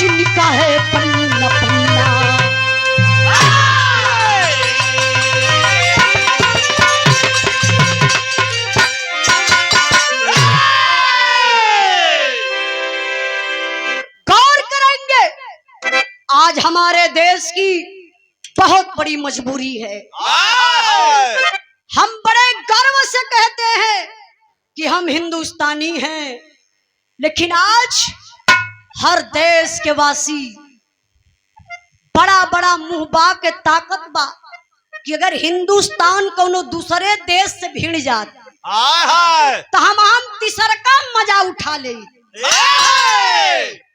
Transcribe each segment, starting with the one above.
जिनका है पन्ना पन्ना। गौर करेंगे, आज हमारे देश की बहुत बड़ी मजबूरी है। हम बड़े गर्व से कहते हैं कि हम हिंदुस्तानी हैं, लेकिन आज हर देश के वासी बड़ा बड़ा मुंह बा के ताकत बा कि अगर हिंदुस्तान कोनो दूसरे देश से भिड़ जात तो हम तीसरका मजा उठा ले।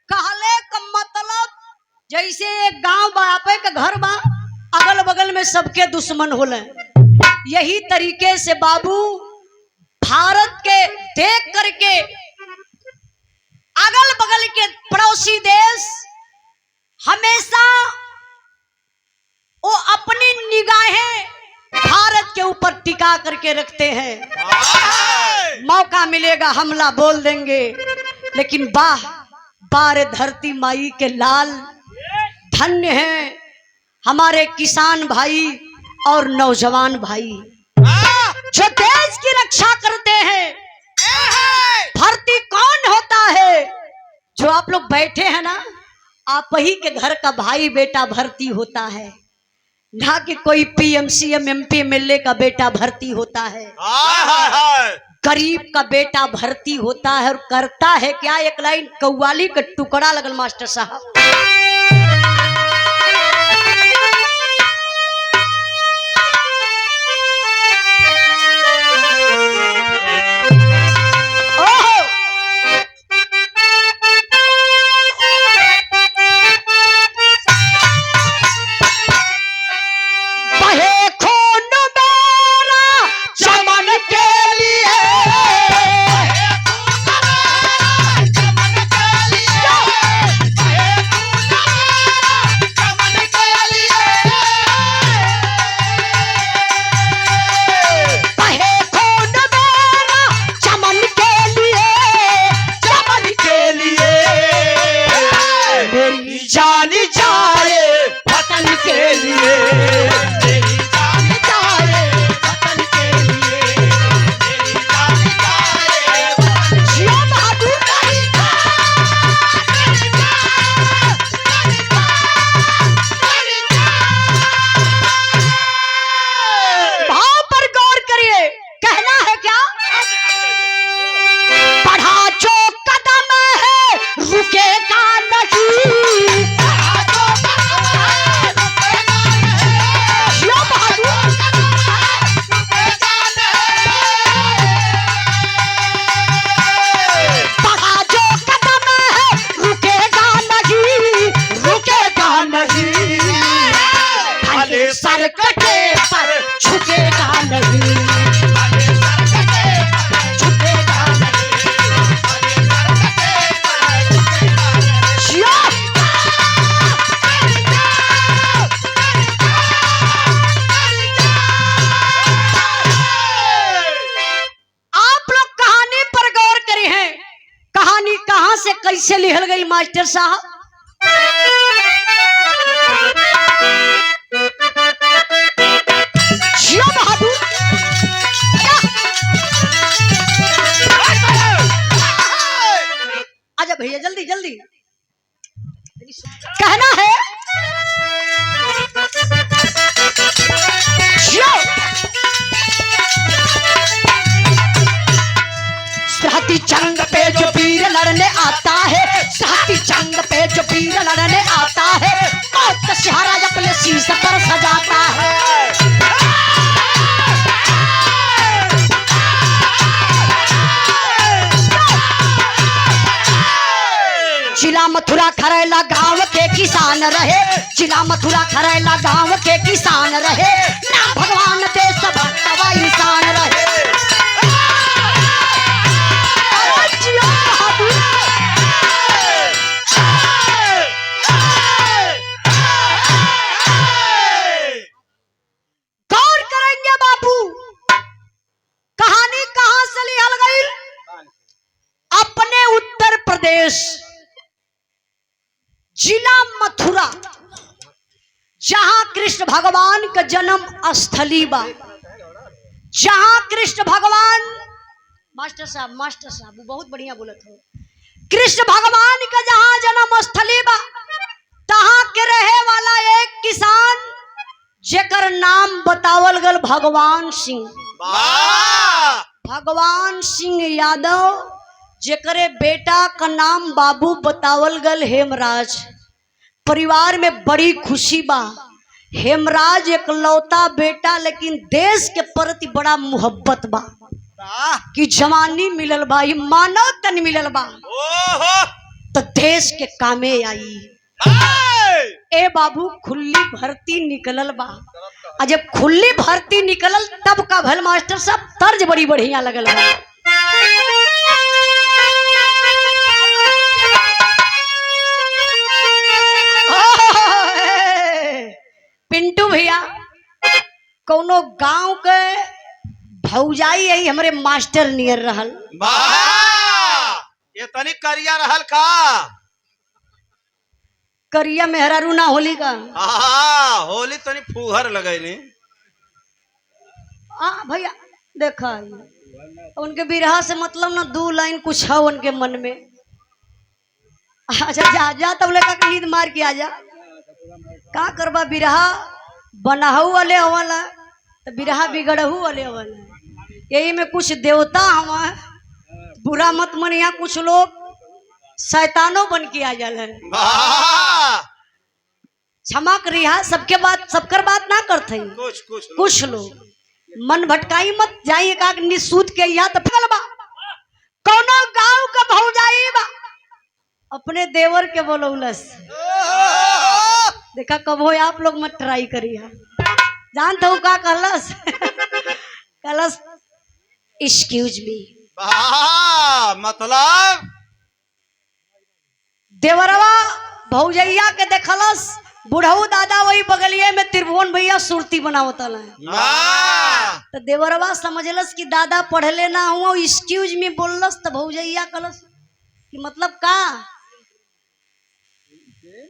कहले का मतलब जैसे एक गांव बा, आपे के घर बा, अगल बगल में सबके दुश्मन होले, यही तरीके से बाबू भारत के देख करके अगल बगल के पड़ोसी देश हमेशा वो अपनी निगाहें भारत के ऊपर टिका करके रखते हैं। मौका मिलेगा हमला बोल देंगे, लेकिन वाह बार धरती माई के लाल, धन्य हैं हमारे किसान भाई और नौजवान भाई जो देश की रक्षा करते हैं। भर्ती कौन होता है? जो आप लोग बैठे हैं ना, आप ही के घर का भाई बेटा भर्ती होता है, ना कि कोई पीएम सीएम एमपी एमएलए का बेटा भर्ती होता है। गरीब का बेटा भर्ती होता है और करता है क्या? एक लाइन कव्वाली का टुकड़ा लगल मास्टर साहब। सर कटे पर झुकेगा नहीं, झुकेगा आप लोग कहानी पर गौर करे हैं, कहानी कहां से कैसे लिखल गई मास्टर साहब? आजा भैया जल्दी जल्दी कहना है। साथी जंग पे जो वीर लड़ने आता है, साथी जंग पे जो वीर लड़ने आता है, मौत का सहारा अपने शीश पर सजाता है। जिला मथुरा खरैला गांव के किसान रहे, जिला मथुरा खरैला गांव के किसान रहे, ना भगवान देश भक्तवा इंसान रहे। गौर करेंगे बापू, कहानी कहां से लिखल गई? अपने उत्तर प्रदेश जिला मथुरा, जहां कृष्ण भगवान का जन्म स्थली बा, जहां कृष्ण भगवान, मास्टर साहब वो बहुत बढ़िया बोलत हो, कृष्ण भगवान का जहां जन्म स्थली बा, तहां के रहे वाला एक किसान जेकर नाम बतावल गल भगवान सिंह, भगवान सिंह यादव, जेकरे बेटा का नाम बाबू बतावल गल हेमराज। परिवार में बड़ी खुशी बा, हेमराज एक लौता बेटा, लेकिन देश के प्रति बड़ा मोहब्बत बा कि जवानी मिलल बा, मानव तन मिलल बा तो देश के कामे आई। ए बाबू खुली भर्ती निकलल बा, और जब खुली भर्ती निकलल तब का भल मास्टर साहब तर्ज बड़ी बढ़िया लगल बा। पिंटू भैया कोनो गांव के भौजाई है हमरे मास्टर नियर रहल, ये तनी करिया रहल का, करिया मेहरारू ना होली का, होली तनी फूहर लगैली। भैया देखा उनके बिरहा से मतलब ना दो लाइन कुछ है उनके मन में। अच्छा जा जा तब लेकर नींद मार के आ जा, का करबा बिरहा बनाहू वाले हवाला तो बिरहा बिगड़हू वाले हवाला, यही में कुछ देवता हवा, बुरा मत मनिया, कुछ लोग शैतानों बन के आ जाला। क्षमा करिहा, सबके बात सबकर बात ना करते, कुछ लोग मन भटकाई मत जाइए का निसूत के या तो फल बा कोनो गांव का भौजाई बा अपने देवर के बोलौलस। देखा कब हो आप लोग मत ट्राई करिए, जानते हो का कहलस कहलस एक्सक्यूज मी, मतलब देवरवा भौजैया के देखलस, बुढ़ऊ दादा वही बगलिए में त्रिभुवन भैया सुरती बनावतल है, तो देवरवा समझलस कि दादा पढ़ले ना हुआ, एक्सक्यूज मी बोललस, तो भौजैया कहलस कि मतलब का,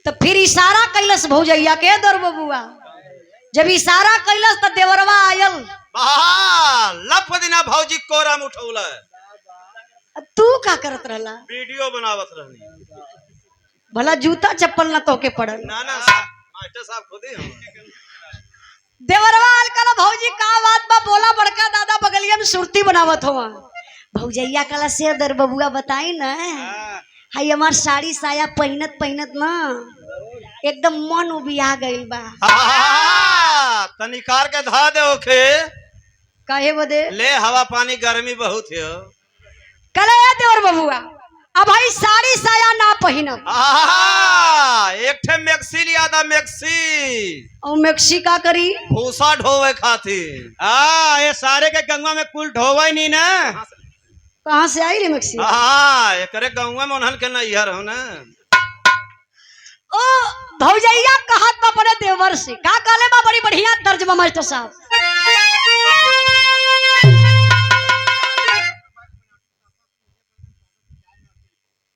तो फिर इशारा कैलस भौजैया के दर बबुआ, जब इशारा कैलस तो देवरवा आयल, लफ दिना भौजी कोरम उठौला, तू का करत रहला, वीडियो बनावत रहनी, भला जूता चप्पल ना तोके पड़ल, ना मास्टर साहब खुद ही देवरवा अलकला भौजी का बात बा, बोला बड़का दादा बगलिया में सुरती बनावत हो, भौजैया कला से दर बबुआ बताई ना, हाई हमार साड़ी साया पहनत पहनत ना एकदम मन उबिया गइल बा, तनिकार के धा दे ओखे, काहे बदे ले हवा पानी गर्मी बहुत है, कले देवर बबुआ अब भाई साड़ी साया ना पहनब, एक ठे मैक्सी लिया था, मैक्सी और मैक्सी का करी भूसा ढोवे खातिर, ये सारे के गंगा में कुल ढोवे नहीं ना, कहाँ से आई रे मैक्सी, एकरे गंगा में उन्हन के नैहर हो ना, ओ भौजैया कहत अपने देवर से का कहले बा, बड़ी बढ़िया तर्जमा मास्टर साहब,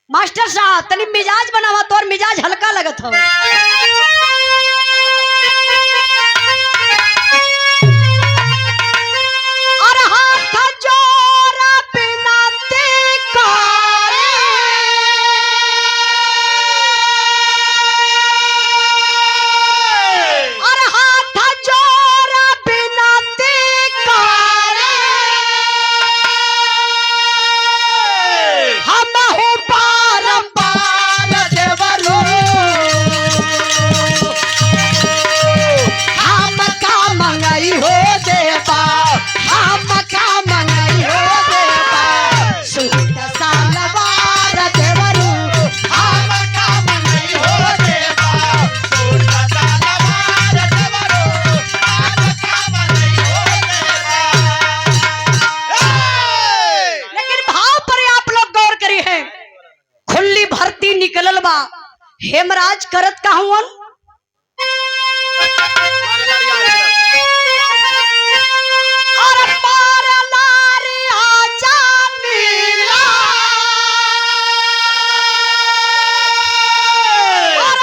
मास्टर साहब तनी मिजाज बनावा, तोर मिजाज हल्का लगत हो, और हाथ जोड़ा बिना तिकारे, और हाथ जोड़ा बिना तिकारे, हम हो बारंबार देवरो, हम का मंगाई हो देवा, हम का मंगाई हो देवा, सूट सालवार देवरो, हम का मंगाई हो देवा, सूट सालवार देवरो, हम का मंगाई हो देवा। लेकिन भाव पर आप लोग गौर करी है, खुली भर्ती निकलल बा, हेमराज करत का हुवन, और मारला रे आजा नीला, और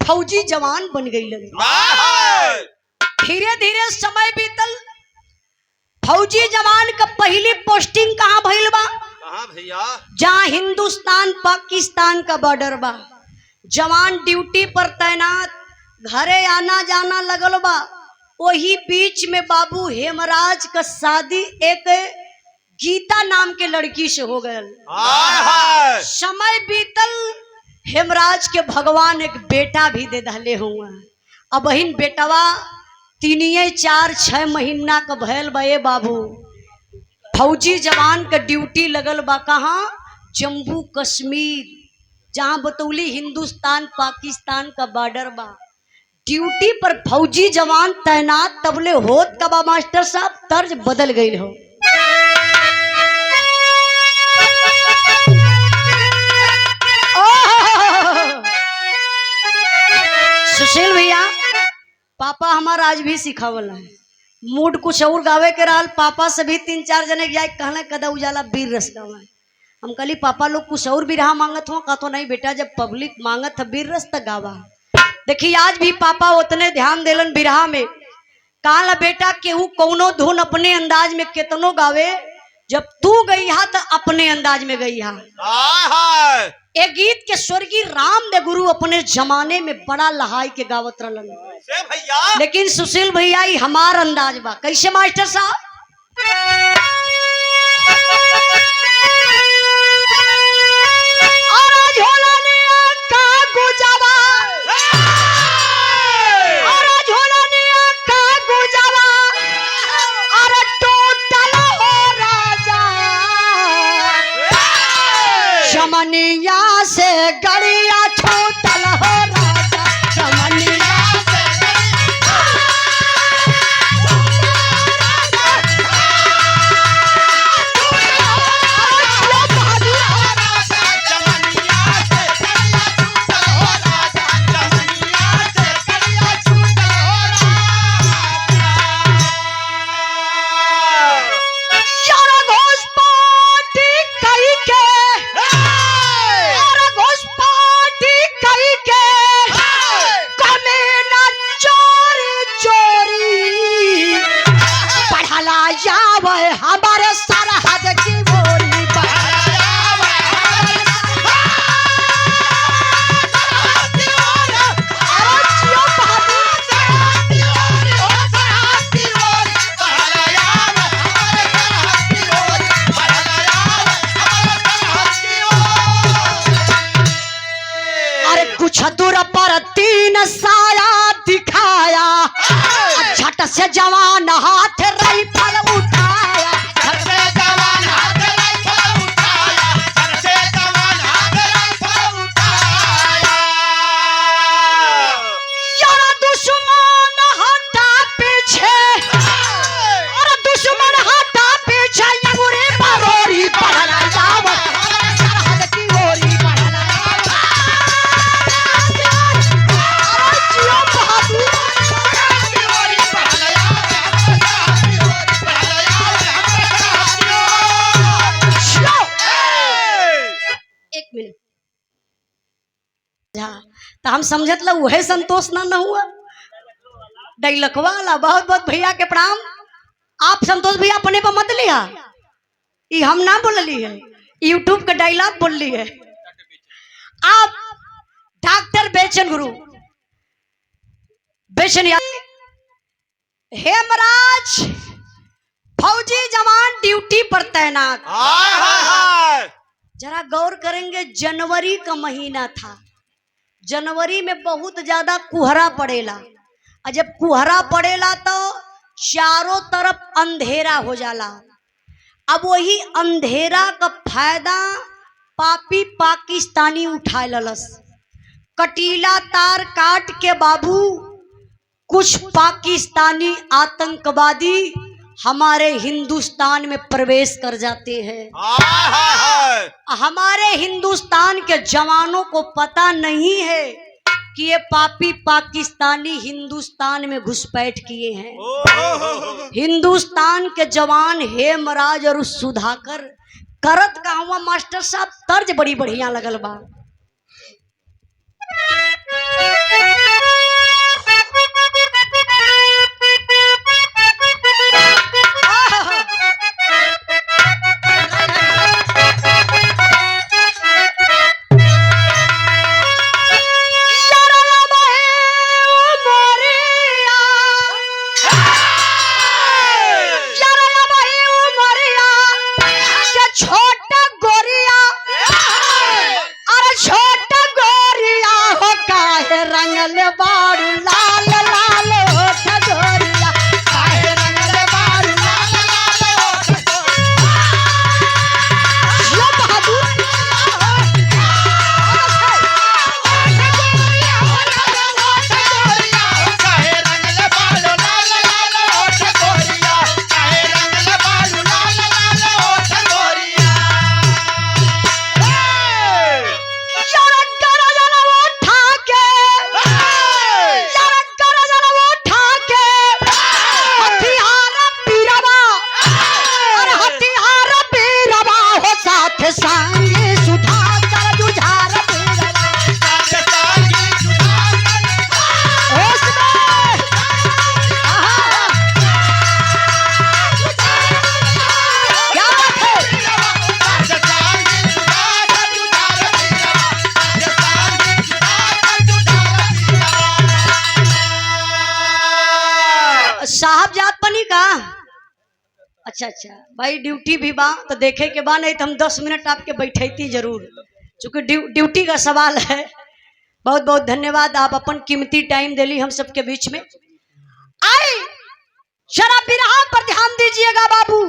फौजी जवान बन गई लगे। धीरे धीरे समय बीतल। फौजी जवान का पहली पोस्टिंग कहाँ भइल बा? कहाँ भैया? जहाँ हिंदुस्तान पाकिस्तान का बॉर्डर बा। जवान ड्यूटी पर तैनात, घरे आना जाना लगल बा। वही बीच में बाबू हेमराज का शादी एक गीता नाम के लड़की से हो गयल। समय बीतल, हेमराज के भगवान एक बेटा भी दे दहले हुआ। अब बहिन बेटवा 3-4-6 महीना का भयल बा। ए बाबू फौजी जवान का ड्यूटी लगल बा कहाँ? जम्मू कश्मीर, जहाँ बतौली हिंदुस्तान पाकिस्तान का बॉर्डर बा। ड्यूटी पर फौजी जवान तैनात तबले होत का बा मास्टर साहब, तर्ज बदल गई हो। सुशील भैया पापा हमारा आज भी सिखावल है। मूड कुछ और गावे के रहल, पापा से भी 3-4 जने जाए कहले कदा उजाला बीर रस गावे। हम कहली पापा लोग कुछ और भी रहा मांगत हो, का तो नहीं बेटा जब पब्लिक मांगत है बीर रस तक गावा। देखिए आज भी पापा उतने ध्यान देलन बिरहा में। काला बेटा केहू कौनो धुन अपने अंदाज में कितनो गावे, जब तू गई हा तो अपने अंदाज में गई हा। एक गीत के स्वर्गीय रामदेव गुरु अपने जमाने में बड़ा लहाई के गावत रहलन, लेकिन सुशील भैया ही हमार अंदाज बा। कैसे मास्टर साहब? चमनिया से गड़िया छूटल हो राजा, चमनिया से हमारे सरहद की बोली अरे कुछ दूर पर 3 साया दिखाया, झट से जवान हाथ राइफल उठाया। यारा दुश्मन हटा पीछे, और दुश्मन हटा पीछे, यमुरी बरोरी बढ़ला जावा, सरहद की ओरी बढ़ला जावा। जियो बहादुर तो हम समझत ला वह संतोष ना हुआ डायलॉगवा वाला। बहुत बहुत भैया के प्रणाम। आप संतोष भैया अपने पर मत लिया, ये हम ना बोलली है, यूट्यूब का डायलॉग बोल ली है। आप डॉक्टर बेचन गुरु बेचन हेमराज फौजी जवान ड्यूटी पर तैनात। जरा गौर करेंगे, जनवरी का महीना था। जनवरी में बहुत ज्यादा कुहरा पड़ेला, और जब कुहरा पड़ेला तो चारों तरफ अंधेरा हो जाला। अब वही अंधेरा का फायदा पापी पाकिस्तानी उठाए ललस। कटीला तार काट के बाबू कुछ पाकिस्तानी आतंकवादी हमारे हिंदुस्तान में प्रवेश कर जाते हैं। हमारे हिंदुस्तान के जवानों को पता नहीं है कि ये पापी पाकिस्तानी हिंदुस्तान में घुसपैठ किए हैं। हिंदुस्तान के जवान हेमराज और सुधाकर करत का हुआ मास्टर साहब, तर्ज बड़ी बढ़िया लगल बा। साहब जात पनी का? अच्छा अच्छा भाई, ड्यूटी भी बा तो देखे के बा, नहीं तो हम 10 मिनट आपके बैठती जरूर, चूंकि ड्यूटी का सवाल है। बहुत बहुत धन्यवाद, आप अपन कीमती टाइम दिली हम सबके बीच में। आए जरा बिरहा पर ध्यान दीजिएगा बाबू।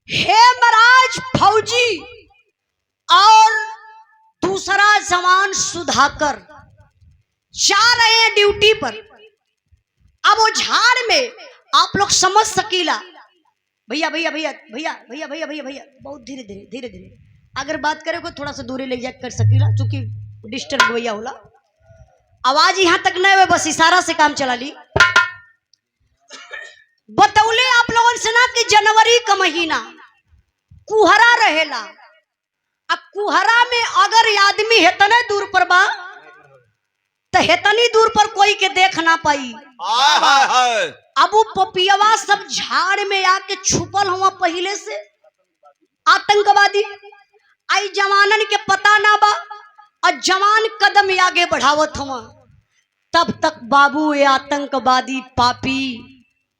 हेमराज फौजी और दूसरा जवान सुधाकर जा रहे हैं ड्यूटी पर। अब वो झाड़ में आप लोग समझ सकीला, भैया भैया भैया भैया भैया भैया भैया भैया, बहुत धीरे धीरे धीरे धीरे अगर बात करे को थोड़ा सा दूरी ले जा कर सकीला, चूंकि डिस्टर्ब भैया होला। आवाज यहां तक नहीं हुए, बस इशारा से काम चला ली। बतौले आप लोगों से ना कि जनवरी का महीना कुहरा रहेला। अब कुहरा में अगर आदमी हेतने दूर पर बा तो हेतनी दूर पर कोई के देख ना पाई। अब वो पपियवा सब झाड़ में आके छुपल हुआ पहले से आतंकवादी। आई जवानन के पता ना बा और जवान कदम आगे बढ़ावत हुआ। तब तक बाबू ये आतंकवादी पापी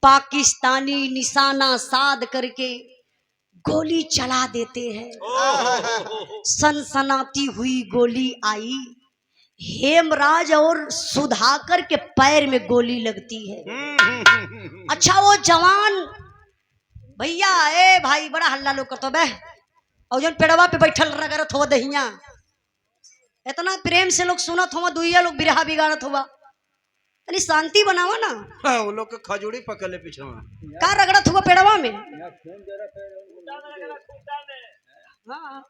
पाकिस्तानी निशाना साध करके गोली चला देते हैं। सनसनाती हुई गोली आई, हेमराज और सुधाकर के पैर में गोली लगती है। अच्छा वो जवान भैया, ए भाई बड़ा हल्ला लोग करतो बे, और जो पेड़वा पे बैठल रगरत हो दहिया, इतना प्रेम से लोग सुनत हो, दुइया लोग बिरहा बिगाड़त हुआ। अरे शांति बनावा ना। वो लोग के खजूरी पकड़ले पीछे का रगड़त हुआ पेड़वा में? हाँ,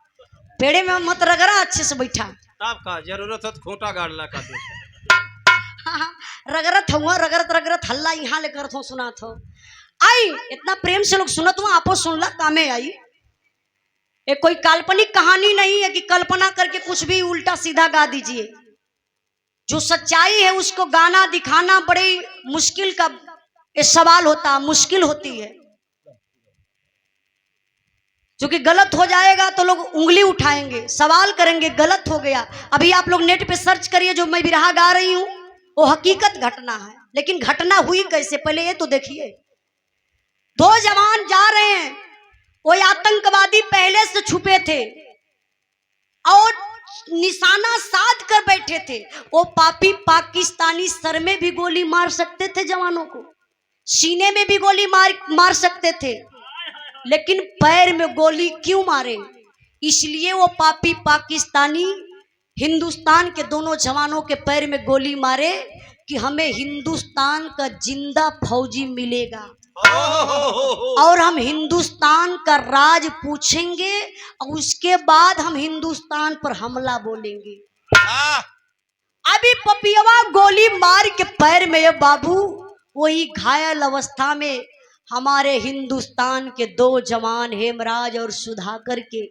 पेड़े में मत रगड़ा, अच्छे से बैठा। तब का जरूरत हो तो खूंटा गाड़ला का दे। हाँ, रगरत हुआ, रगरत रगरत हल्ला यहाँ लेकर थो सुनात हो। आई इतना प्रेम से लोग सुनत हुआ, आपो सुनला कामे आई। ये कोई काल्पनिक कहानी नहीं है कि कल्पना करके कुछ भी उल्टा सीधा गा दीजिए। जो सच्चाई है उसको गाना दिखाना बड़ी मुश्किल का सवाल होता, मुश्किल होती है। क्योंकि गलत हो जाएगा तो लोग उंगली उठाएंगे, सवाल करेंगे गलत हो गया। अभी आप लोग नेट पे सर्च करिए, जो मैं बिरहा गा रही हूँ वो हकीकत घटना है। लेकिन घटना हुई कैसे, पहले ये तो देखिए। दो जवान जा रहे हैं, वो आतंकवादी पहले से छुपे थे और निशाना साध कर बैठे थे। वो पापी पाकिस्तानी सर में भी गोली मार सकते थे, जवानों को सीने में भी गोली मार सकते थे, लेकिन पैर में गोली क्यों मारे? इसलिए वो पापी पाकिस्तानी हिंदुस्तान के दोनों जवानों के पैर में गोली मारे कि हमें हिंदुस्तान का जिंदा फौजी मिलेगा और हम हिंदुस्तान का राज पूछेंगे और उसके बाद हम हिंदुस्तान पर हमला बोलेंगे। अभी पपियवा गोली मार के पैर में, ये बाबू वही घायल अवस्था में हमारे हिंदुस्तान के दो जवान हेमराज और सुधाकर के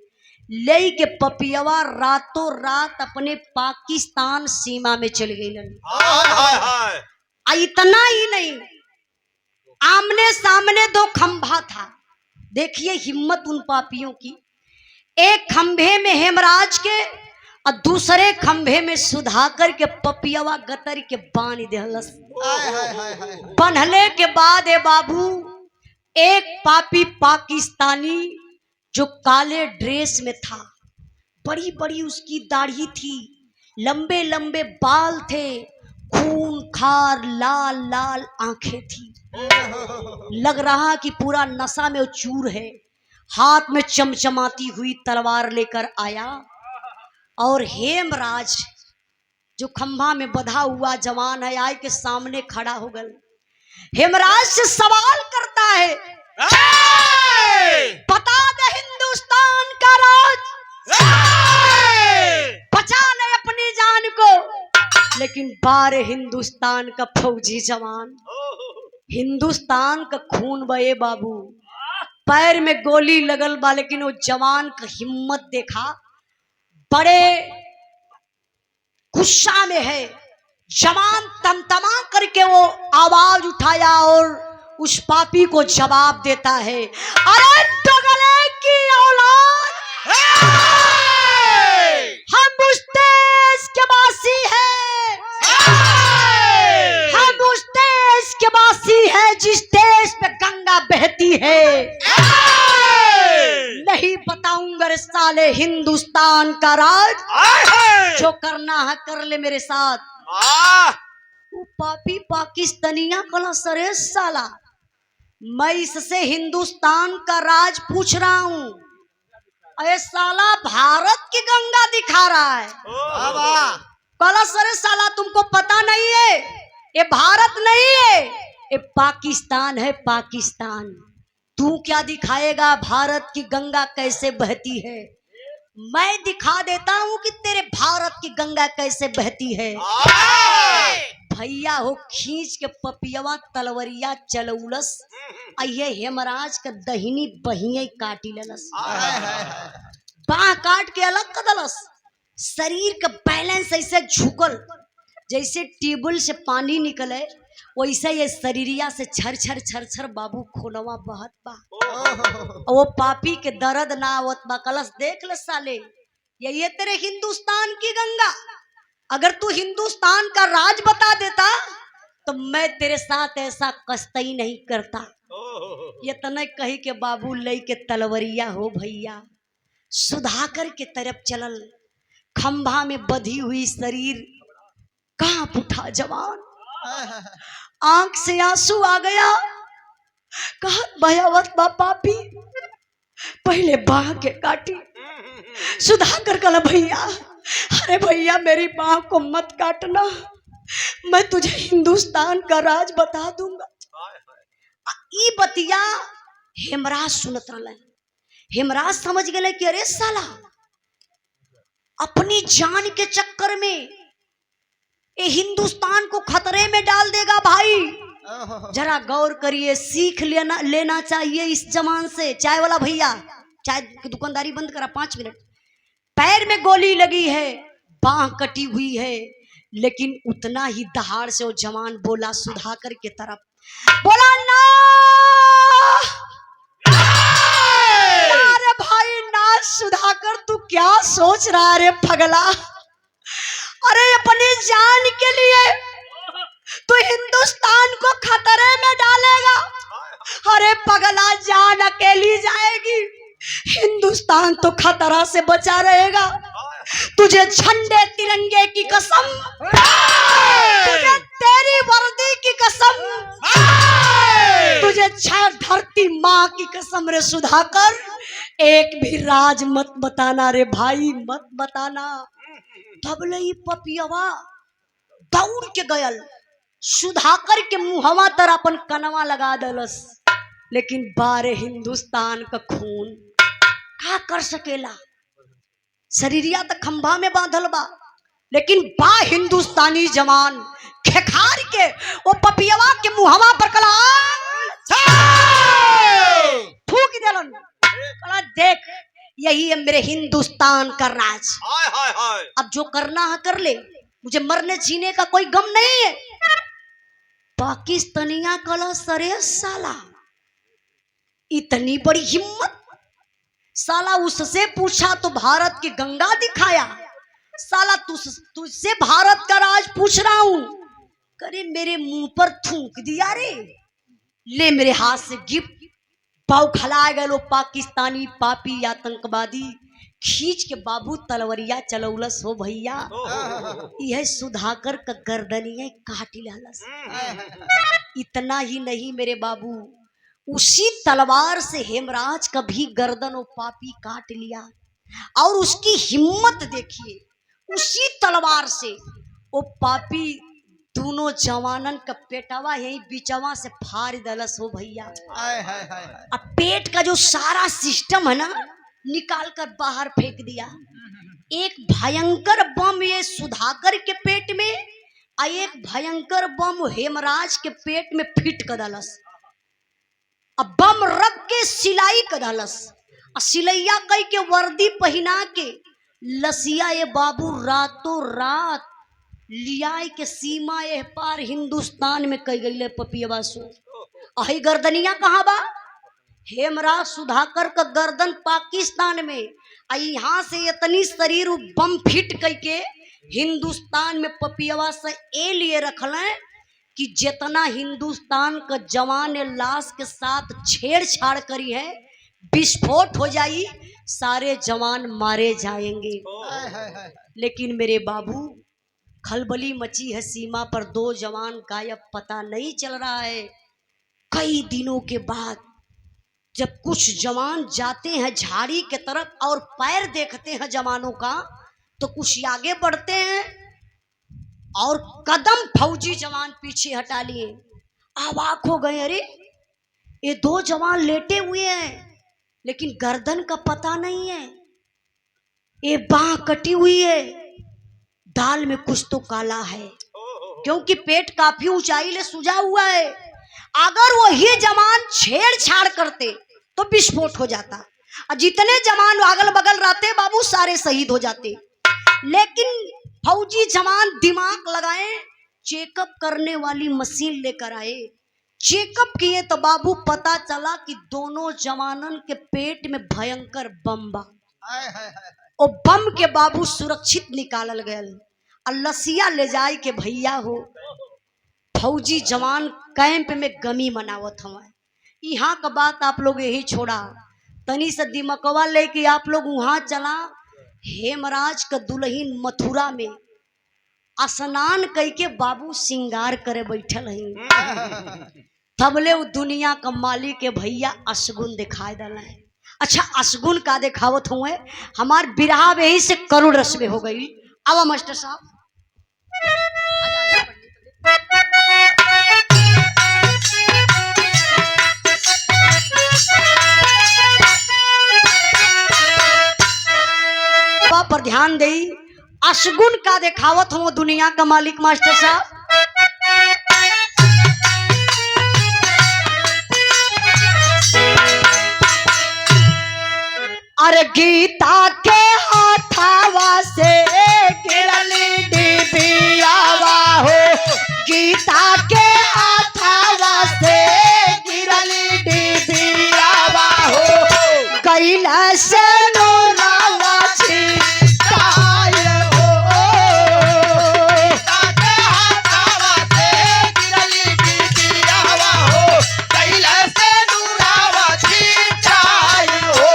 ले के पपियवा रातों रात अपने पाकिस्तान सीमा में चल गई। इतना ही नहीं, आमने सामने दो खंभा था। देखिए हिम्मत उन पापियों की। एक खंभे में हेमराज के और दूसरे खंभे में सुधाकर के पपियवा गतर के बांध देहलस। बंधले के बाद ए बाबू एक पापी पाकिस्तानी जो काले ड्रेस में था, बड़ी बड़ी उसकी दाढ़ी थी, लंबे लंबे बाल थे, खून खार लाल लाल आंखें थी, लग रहा कि पूरा नशा में चूर है। हाथ में चमचमाती हुई तलवार लेकर आया और हेमराज जो खंभा में बंधा हुआ जवान है, आय के सामने खड़ा हो गया। हेमराज से सवाल करता है, बता दे हिंदुस्तान का राज, बचा ले अपनी जान को। लेकिन बारे हिंदुस्तान का फौजी जवान, हिंदुस्तान का खून बहे बाबू, पैर में गोली लगल बा, लेकिन वो जवान का हिम्मत देखा, बड़े गुस्सा में है। जवान तमतमा करके वो आवाज उठाया और उस पापी को जवाब देता है, अरे डगले की औलाद, हम उस देश के वासी हैं, हम उस देश के वासी हैं जिस देश पे गंगा बहती है, नहीं बताऊंगा रे साले हिंदुस्तान का राज। जो करना है कर ले मेरे साथ। वो पापी पाकिस्तानिया कला सरे साला, मैं इससे हिंदुस्तान का राज पूछ रहा हूँ। अरे साला भारत की गंगा दिखा रहा है। कला सरे साला तुमको पता नहीं है, ये भारत नहीं है, ये पाकिस्तान है, पाकिस्तान। तू क्या दिखाएगा भारत की गंगा कैसे बहती है? मैं दिखा देता हूँ कि तेरे भारत की गंगा कैसे बहती है। भैया हो खींच के पपियवा तलवरिया चलौलस, ये हेमराज का दहिनी बहिए काटी ललस, बाह काट के अलग कदलस। शरीर का बैलेंस ऐसे झुकल जैसे ट्यूबवेल से पानी निकले, वैसे ये शरीरिया से छर छर छर छर बाबू खूनवा बहत बा। वो पापी के दर्द ना आवत बा। कलश देख ले साले, ये तेरे हिंदुस्तान की गंगा। अगर तू हिंदुस्तान का राज बता देता तो मैं तेरे साथ ऐसा कस्तई नहीं करता। ये तने कही के बाबू लई के तलवरिया हो भैया सुधाकर के तरफ चलल। खंभा में बधी हुई शरीर कांप उठा जवान, आंख से आंसू आ गया। कहा भयावत बा पापी, पहले बाह के काटी। सुधाकर कल भैया, अरे भैया मेरी बाह को मत काटना, मैं तुझे हिंदुस्तान का राज बता दूंगा। ई बतिया हेमराज सुनत रहा। हेमराज समझ गए कि अरे साला अपनी जान के चक्कर में ये हिंदुस्तान को खतरे में डाल देगा। भाई जरा गौर करिए, सीख लेना चाहिए इस जमान से। चाय वाला भैया चाय की दुकानदारी बंद करा 5 मिनट। पैर में गोली लगी है, बाह कटी हुई है, लेकिन उतना ही दहाड़ से वो जवान बोला सुधाकर के तरफ, बोला ना अरे भाई ना सुधाकर, तू क्या सोच रहा रे पगला? अरे अपनी जान के लिए तू हिंदुस्तान को खतरे में डालेगा? अरे पगला जान अकेली जाएगी, हिंदुस्तान तो खतरा से बचा रहेगा। तुझे झंडे तिरंगे की कसम, तुझे तेरी वर्दी की कसम, तुझे धरती माँ की कसम रे सुधाकर, एक भी राज मत बताना रे भाई, मत बताना। तबले पपियवा दौड़ के गयल, सुधाकर के मुहवा तर अपन कनवा लगा दलस। लेकिन बारे हिंदुस्तान का खून का कर सकेला? शरीरिया तो खंभा में बांधल बा, लेकिन बा हिंदुस्तानी जवान खेखार के वो पपियवा के मुहवा पर कला थूक देलन। कला देख यही है मेरे हिंदुस्तान का राज। अब जो करना है कर ले, मुझे मरने जीने का कोई गम नहीं है। पाकिस्तानिया कला सरे साला इतनी बड़ी हिम्मत, साला उससे पूछा तो भारत की गंगा दिखाया, साला तुझसे भारत का राज पूछ रहा हूं, करे मेरे मुंह पर थूक दिया रे। ले मेरे हाथ से गिफ्ट, पाव खला गए लो पाकिस्तानी पापी आतंकवादी, खींच के बाबू तलवरिया चलौलस हो भैया। यह सुधाकर का गर्दनिया काट लहलस। इतना ही नहीं मेरे बाबू, उसी तलवार से हेमराज का भी गर्दन वो पापी काट लिया। और उसकी हिम्मत देखिए, उसी तलवार से वो पापी दोनों जवानन का पेटवा यही बिचवा से फाड़ दलस हो भैया। अब पेट का जो सारा सिस्टम है ना, निकाल कर बाहर फेंक दिया। एक भयंकर बम ये सुधाकर के पेट में, और एक भयंकर बम हेमराज के पेट में फिट कर दलस। अब बम रख के सिलाई कर दलस, सिलैया कई के वर्दी पहना के लसिया ये बाबू रातों रात लिया के सीमा ये पार हिंदुस्तान में कई गई पपियवा सो। अही गर्दनिया कहाँ बा? हेमराज सुधाकर का गर्दन पाकिस्तान में, यहाँ से इतनी शरीर बम फिट कई के हिंदुस्तान में पपियवा से ए लिए रखल कि जितना हिंदुस्तान का जवान लाश के साथ छेड़छाड़ करी है, विस्फोट हो जाई, सारे जवान मारे जाएंगे। लेकिन मेरे बाबू, खलबली मची है सीमा पर, 2 जवान गायब, पता नहीं चल रहा है। कई दिनों के बाद जब कुछ जवान जाते हैं झाड़ी के तरफ और पैर देखते हैं जवानों का, तो कुछ आगे बढ़ते हैं और कदम फौजी जवान पीछे हटा लिए। अवाक हो गए, अरे ये 2 जवान लेटे हुए हैं लेकिन गर्दन का पता नहीं है, ये बाह कटी हुई है, दाल में कुछ तो काला है, क्योंकि पेट काफी ऊंचाई ले सूजा हुआ है। अगर वही जवान छेड़छाड़ करते तो विस्फोट हो जाता, और जितने जवान अगल बगल रहते बाबू सारे शहीद हो जाते। लेकिन फौजी जवान दिमाग लगाए, चेकअप करने वाली मशीन लेकर आए, चेकअप किए तो बाबू पता चला कि दोनों जवानन के पेट में भयंकर बम बा। और बम के बाबू सुरक्षित निकालल गयल, और लसिया ले जाए के भैया हो फौजी जवान कैंप में गमी मनावत हवा। यहाँ का बात आप लोग यही छोड़ा, तनी से दिमकवा लेके आप लोग वहां चला। हेमराज का दुल्हन मथुरा में स्नान कई के बाबू श्रृंगार करे बैठल है, तबले वो दुनिया का मालिक के भैया अशगुन दिखाई दल है। अच्छा, अशगुन का दिखावत हुए, हमार बिरहा में ही से करोड़ रस में हो गई। आवा मास्टर साहब, पर ध्यान दे। अशगुन का दिखावत हो दुनिया का मालिक मास्टर साहब। अरे गीता के हाथावा से गिरली डिबियावा हो, गीता के हाथावा से गिरली डिबियावा हो, कैला से नूरावा छिटाय हो, गीता के हाथावा से गिरली डिबियावा हो, कैला से नूरावा छिटाय हो,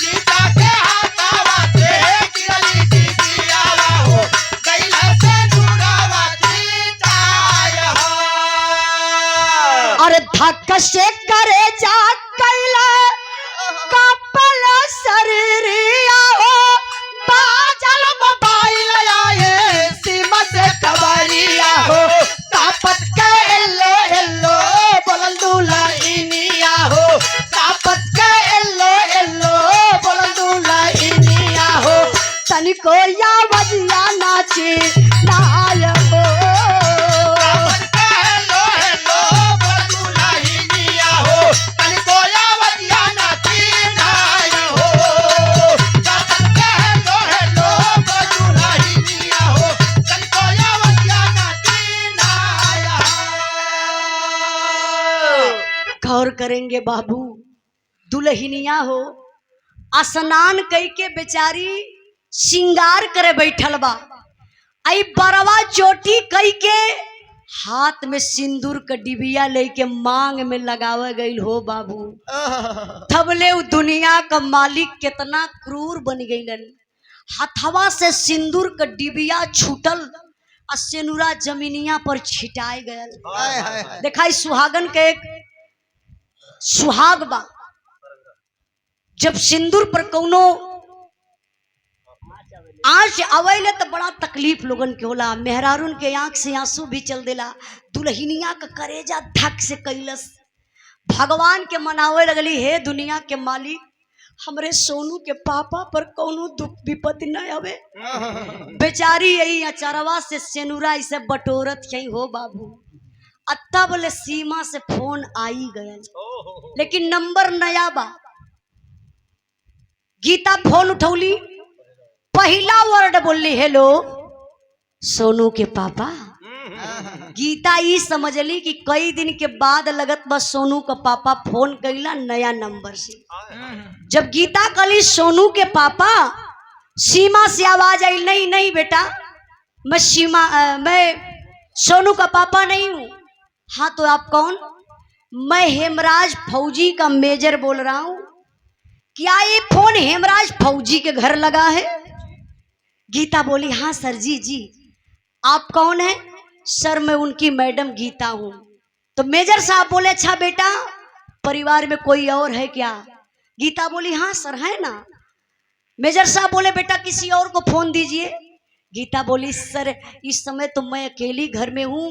गीता के हाथावा से गिरली डिबियावा हो, कैला से नूरावा छिटाय हो। अरे धक्का से करे जा कैला कपल शरीरिया हो, बाजल मोबाइल आए सीमा से खबरिया हो, तापत के एल्लो एल्लो बोलल दुल्हनिया हो, तापत के एल्लो एल्लो बोलल दुल्हनिया हो, तनिको या बजिया नाची नाय हो, तापत के एल्लो एल्लो बोलल दुल्हनिया हो, तनिको या बजिया नाची नाय हो, तापत के एल्लो एल्लो बोलल दुल्हनिया हो, तनिको या बजिया नाची नाय हो। गौर करेंगे बाबू, दुल्हनिया हो स्नान कई के बेचारी श्रृंगार करे बैठल बा, आई बरवा चोटी कई के हाथ में सिंदूर का डिबिया लेके मांग में लगावे गई हो बाबू। तबले उ दुनिया का मालिक कितना क्रूर बन गईलन, हथवा से सिंदूर का डिबिया छूटल और सेनुरा जमीनिया पर छिटाए गयल। देखा सुहागन के एक सुहाग बा, जब सिंदूर पर कौनो आंच अवेले तो बड़ा तकलीफ लोगन के होला, मेहरारून के आंख से आंसू भी चल देला, दुल्हनिया का करेजा धक से कैलस, भगवान के मनावे लगली, हे दुनिया के मालिक हमरे सोनू के पापा पर कौनो दुख विपत्ति न आवे। बेचारी यही अचरवा से सेनुरा इसे बटोरत यही हो बाबू। तब ले सीमा से फोन आई गया, लेकिन नंबर नया बा। गीता फोन उठौली, पहला वर्ड बोली हेलो सोनू के पापा। गीता ये समझली कि कई दिन के बाद लगत बस सोनू का पापा फोन कैला नया नंबर से। जब गीता कली सोनू के पापा, सीमा से आवाज आई, नहीं नहीं बेटा मैं सोनू का पापा नहीं हूं। हाँ तो आप कौन? मैं हेमराज फौजी का मेजर बोल रहा हूं। क्या ये फोन हेमराज फौजी के घर लगा है? गीता बोली हाँ सर जी जी। आप कौन है? सर मैं उनकी मैडम गीता हूं। तो मेजर साहब बोले अच्छा बेटा परिवार में कोई और है क्या? गीता बोली हाँ सर है ना। मेजर साहब बोले बेटा किसी और को फोन दीजिए। गीता बोली सर इस समय तो मैं अकेली घर में हूं,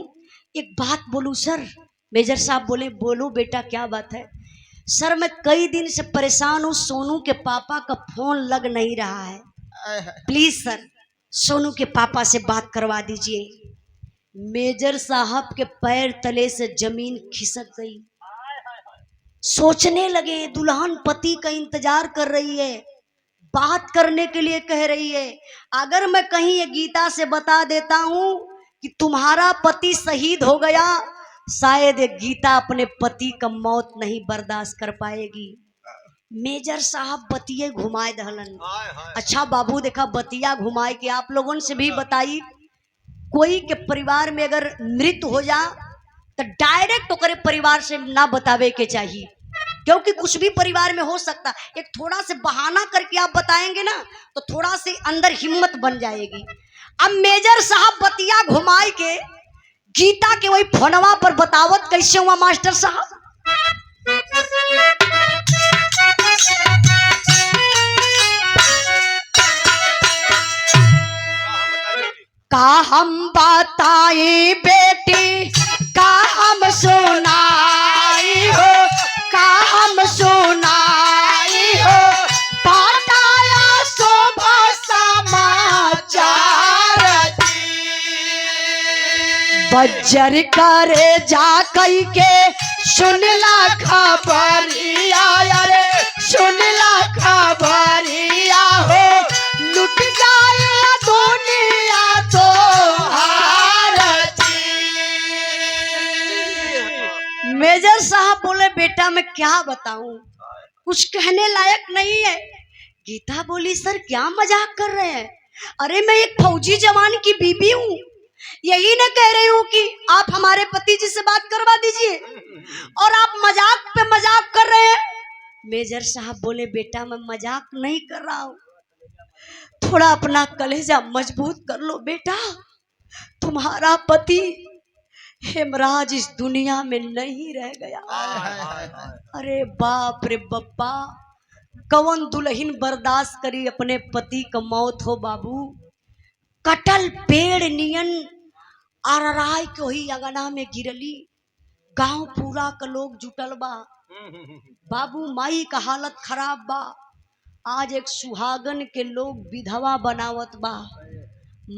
एक बात बोलूं सर? मेजर साहब बोले बोलो बेटा क्या बात है? सर मैं कई दिन से परेशान हूं, सोनू के पापा का फोन लग नहीं रहा है, प्लीज सर सोनू के पापा से बात करवा दीजिए। मेजर साहब के पैर तले से जमीन खिसक गई। सोचने लगे दुल्हन पति का इंतजार कर रही है, बात करने के लिए कह रही है। अगर मैं कहीं ये गीता से बता देता हूं कि तुम्हारा पति शहीद हो गया, शायद ये गीता अपने पति का मौत नहीं बर्दाश्त कर पाएगी। मेजर साहब बतिये घुमाए दहलन। अच्छा बाबू देखा बतिया घुमाए के आप लोगों से भी बताई, कोई के परिवार में अगर मृत्यु हो जा तो डायरेक्ट ओकरे परिवार से ना बतावे के चाहिए, क्योंकि कुछ भी परिवार में हो सकता। एक थोड़ा से बहाना करके आप बताएंगे ना तो थोड़ा से अंदर हिम्मत बन जाएगी। अब मेजर साहब बतिया घुमाए के गीता के वही फोनवा पर बतावत कैसे हुआ मास्टर साहब? का हम बताए बेटी का हम सुनाई हो, का हम सुनाई हो, बताया शोभा समाचार बज्जर करे जा कई के सुनला खबरिया, अरे सुनला खबरिया हो, लुट जाए दुनिया तो मेजर साहब बोले बेटा मैं क्या बताऊं, कुछ कहने लायक नहीं है। गीता बोली सर क्या मजाक कर रहे हैं? अरे मैं एक फौजी जवान की बीबी हूं, यही ना कह रही हूं कि आप हमारे पति जी से बात करवा दीजिए और आप मजाक पे मजाक कर रहे हैं। मेजर साहब बोले बेटा मैं मजाक नहीं कर रहा हूं, थोड़ा अपना कलेजा मजबूत कर लो बेटा, तुम्हारा पति हेमराज इस दुनिया में नहीं रह गया। अरे बाप रे बप्पा, कौन दुल्हन बर्दाश्त करी अपने पति का मौत हो बाबू। कटल पेड़ नियन आरराय के वही अंगना में गिरली, गांव पूरा का लोग जुटल बा, बाबू माई का हालत खराब बा। आज एक सुहागन के लोग विधवा बनावत बा,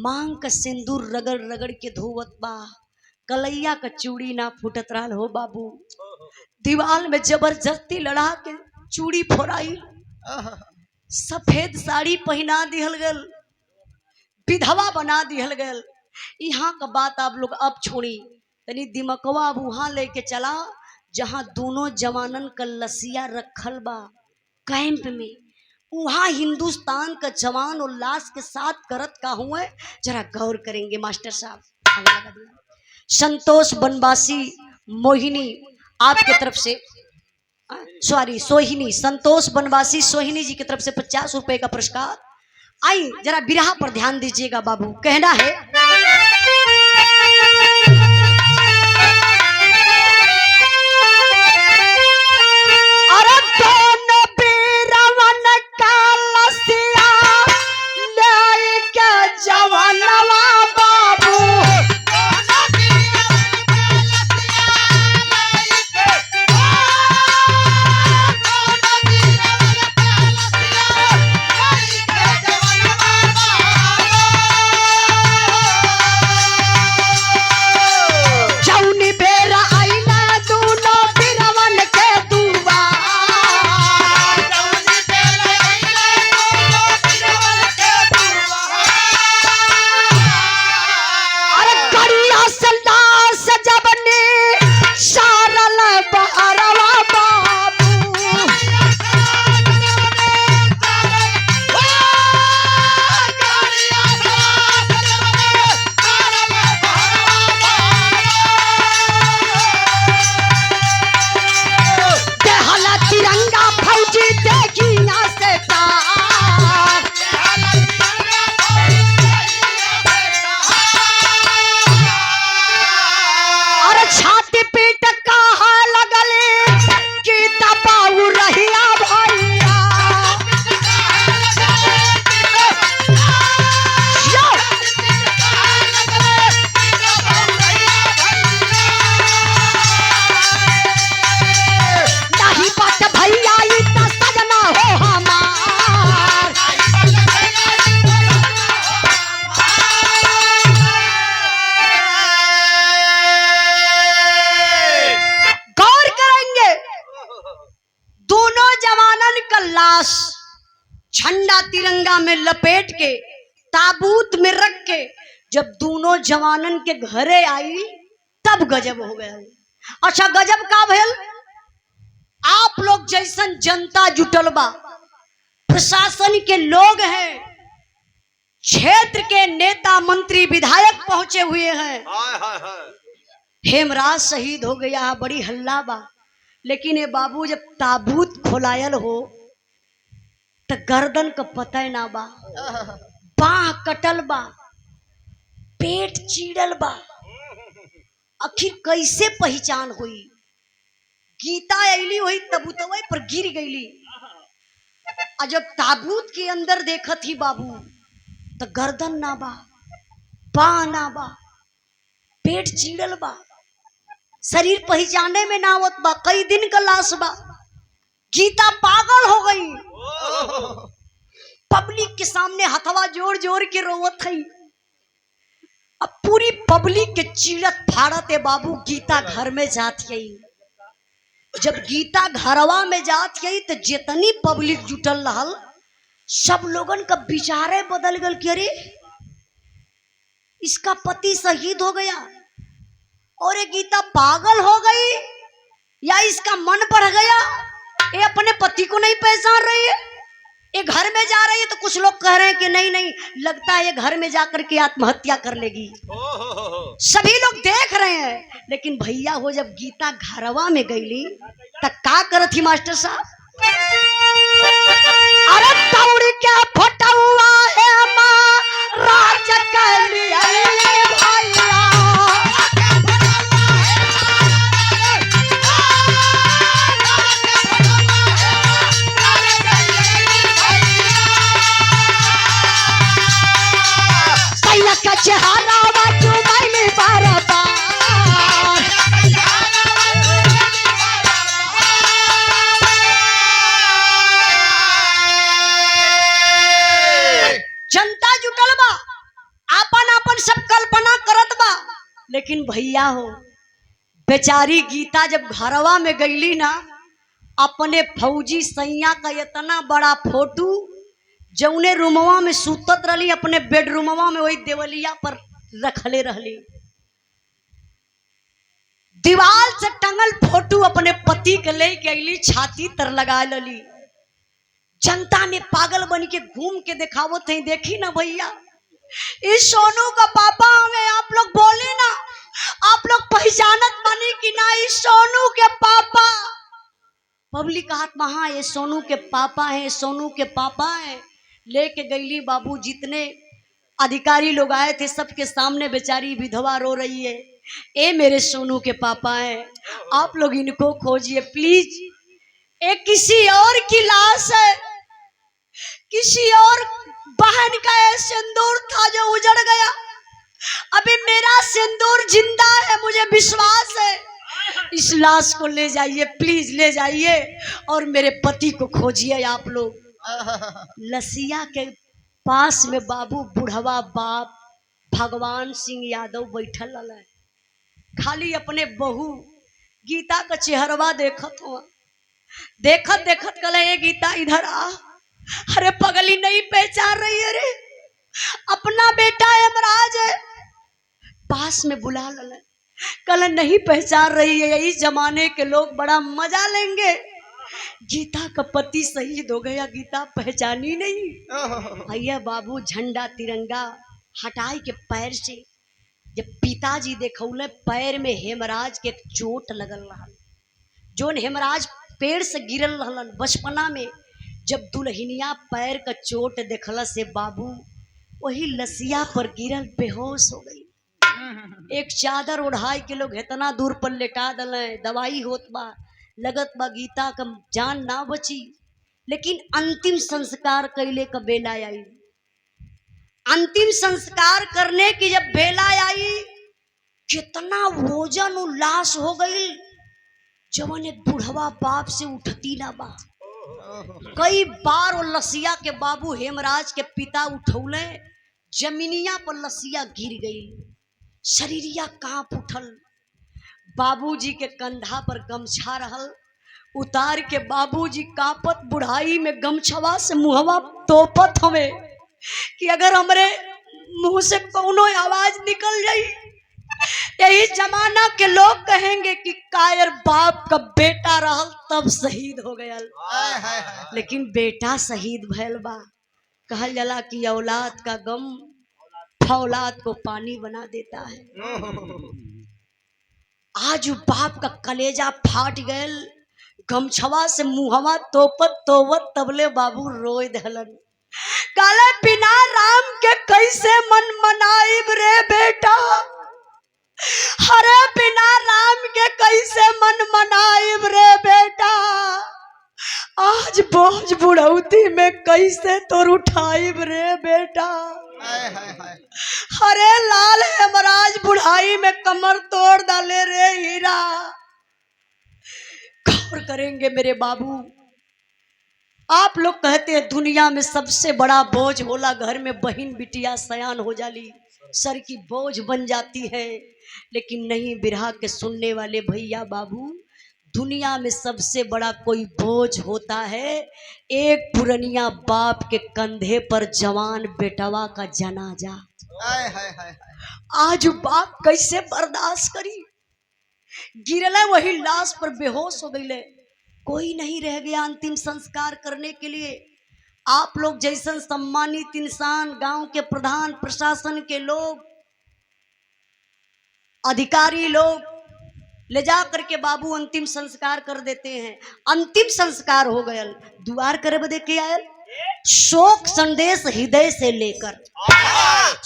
मांग का सिंदूर रगड़ रगड़ के धोवत बा, कलैया का चूड़ी ना फूटत रहल हो बाबू, दीवाल में जबरदस्ती लड़ा के चूड़ी फोड़ाई, सफेद साड़ी पहना दिहल गल, विधवा बना दिहल गल। यहाँ का बात आप लोग अब छोड़ी, तनी दिमकवा अब वहां लेके चला जहां दोनों जवानन का लसिया रखल बा कैंप में। वहां हिंदुस्तान का जवान उल्लास के साथ करत का हुए, जरा गौर करेंगे मास्टर साहब। संतोष बनवासी मोहिनी आपके तरफ से, सॉरी सोहिनी, संतोष बनवासी सोहिनी जी की तरफ से 50 रुपए का पुरस्कार। आई जरा बिरहा पर ध्यान दीजिएगा बाबू, कहना है अरे दोनों बीरवन का लसिया लेके जवानवा बाबू, लाश झंडा तिरंगा में लपेट के ताबूत में रख के जब दोनों जवानन के घरे आई तब गजब हो गया। अच्छा गजब का भयल, आप लोग जैसन जनता जुटल बा, प्रशासन के लोग हैं, क्षेत्र के नेता मंत्री विधायक पहुंचे हुए हैं। हेमराज शहीद हो गया, बड़ी हल्ला बा। लेकिन ये बाबू जब ताबूत खोलायल हो तो गर्दन का पता ना बा, बाह कटल बा, पेट चीड़ल बा। आखिर कैसे पहचान हुई? गीता अली हुई तबूतवे पर गिर गईली। और जब ताबूत के अंदर देखत ही बाबू तो गर्दन ना बा, बाह ना बा, पेट चीड़ल बा, शरीर पहचाने में ना आवत बा, कई दिन का लाश बा। गीता पागल हो गई, पब्लिक के सामने हथवा जोड़ जोड़ के रोवत थी। अब पूरी पब्लिक के चीड़त फाड़त है बाबू। गीता घर में जात गई। जब गीता घरवा में जात गई तो जितनी पब्लिक जुटल रहल सब लोगन का विचारे बदल गल कि अरे इसका पति शहीद हो गया और ये गीता पागल हो गई या इसका मन बढ़ गया, ये अपने पति को नहीं पहचान रही है, ये घर में जा रही है। तो कुछ लोग कह रहे हैं कि नहीं नहीं, लगता है ये घर में जाकर के आत्महत्या कर लेगी। सभी लोग देख रहे हैं। लेकिन भैया हो जब गीता घरवा में गईली तब का करत थी मास्टर साहब? अरे तौड़ क्या फटा हुआ है मां राज कलिया भैया। का चेहरा बाजू में बार बार जनता जुटल बा, आपन आपन सब कल्पना करत बा। लेकिन भैया हो बेचारी गीता जब घरवा में गईली ना, अपने फौजी सैया का इतना बड़ा फोटो जौने रूमवा में सुतत रही अपने बेडरूमवा में वही देवलिया पर रखले रहली। दीवार से टंगल फोटो अपने पति के ले के अली, छाती तर लगा लली। जनता ने पागल बन के घूम के दिखावत है, देखी ना भैया इस सोनू का पापा हमें। आप लोग बोले ना, आप लोग पहचानत बनी कि ना इस सोनू के पापा। पब्लिक हाथ में हाँ ये सोनू के पापा है, सोनू के पापा है। लेके गईली बाबू, जितने अधिकारी लोग आए थे सबके सामने बेचारी विधवा रो रही है, ए मेरे सोनू के पापा हैं, आप लोग इनको खोजिए प्लीज। ये किसी और की लाश है, किसी और बहन का ये सिंदूर था जो उजड़ गया। अभी मेरा सिंदूर जिंदा है, मुझे विश्वास है। इस लाश को ले जाइए प्लीज, ले जाइए और मेरे पति को खोजिए आप लोग। लसिया के पास में बाबू बुढ़वा बाप भगवान सिंह यादव बैठल है, खाली अपने बहू गीता का चेहरवा देखत हुआ। देखत देखत कले ये गीता इधर आ। अरे पगली नहीं पहचान रही है, रे अपना बेटा हेमराज है। पास में बुला ले, कल नहीं पहचान रही है, यही जमाने के लोग बड़ा मजा लेंगे। गीता का पति शहीद हो गया, गीता पहचानी नहीं। भैया बाबू झंडा तिरंगा हटाई के पैर से जब पिताजी देखौले, पैर में हेमराज के चोट लगल रहा। जोन हेमराज पेड़ से गिरल रहलन बचपना में, जब दुल्हनिया पैर का चोट देखला से बाबू वही लसिया पर गिरल बेहोश हो गई। एक चादर उड़ाई के लोग इतना दूर पर लेटा दले, दवाई होत बा, लगत बा गीता का जान ना बची। लेकिन अंतिम संस्कार कैले का बेला आई। अंतिम संस्कार करने की जब बेला आई, कितना वजन उल्लास हो गई। जवन एक बुढ़वा बाप से उठती ना बा। कई बार वो लसिया के बाबू हेमराज के पिता उठौले, जमीनिया पर लसिया गिर गई, शरीरिया कांप उठल। बाबूजी के कंधा पर गमछा रहल, उतार के बाबूजी कापत बुढ़ाई में गमछवा से मुहवा तोपत हवे कि अगर हमरे मुंह से कौनो आवाज निकल जाई, यही जमाना के लोग कहेंगे कि कायर बाप का बेटा रहल तब शहीद हो गया। लेकिन बेटा शहीद भयल बा। कहल जाला कि औलाद का गम फौलाद को पानी बना देता है। आज बाप का कलेजा फाट गयल, गमछवा से मुहवा तोपत तोवत तबले बाबू रोए दहलन। काले बिना राम के कैसे मन मनाइब रे बेटा, हरे बिना राम के कैसे मन मनाइब रे बेटा, आज बोझ बुढ़ौती में कैसे तोर उठाइब रे बेटा। हरे लाल हेमराज बुढ़ाई में कमर तोड़ डाले रे हीरा। गौर करेंगे मेरे बाबू, आप लोग कहते हैं दुनिया में सबसे बड़ा बोझ होला घर में बहन बिटिया सयान हो जाली, सर की बोझ बन जाती है। लेकिन नहीं बिरहा के सुनने वाले भैया बाबू, दुनिया में सबसे बड़ा कोई बोझ होता है एक पुरनिया बाप के कंधे पर जवान बेटवा का जनाजा। आज बाप कैसे बर्दाश्त करी, गिरले वही लाश पर बेहोश हो गईले, कोई नहीं रह गया अंतिम संस्कार करने के लिए। आप लोग जैसन सम्मानित इंसान, गांव के प्रधान, प्रशासन के लोग, अधिकारी लोग ले जा करके बाबू अंतिम संस्कार कर देते हैं। अंतिम संस्कार हो गया, दुआर करे बदे के आयल शोक संदेश हृदय से लेकर,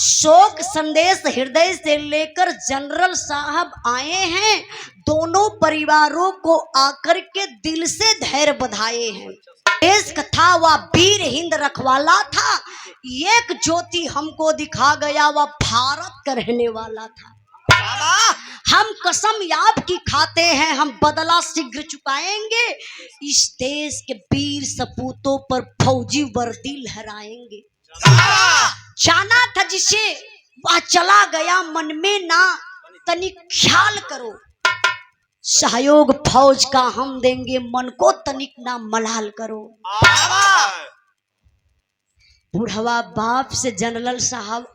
शोक संदेश हृदय से लेकर जनरल साहब आए हैं। दोनों परिवारों को आकर के दिल से धैर्य बधाए हैं। देश का था वह वीर हिंद रखवाला था, एक ज्योति हमको दिखा गया वह भारत का रहने वाला था। हम कसम याद की खाते हैं, हम बदला शीघ्र चुकाएंगे, इस देश के वीर सपूतों पर फौजी वर्दी लहराएंगे। जाना था जिसे वह चला गया, मन में ना तनिक ख्याल करो, सहयोग फौज का हम देंगे, मन को तनिक ना मलाल करो। बुढ़वा बाप से जनरल साहब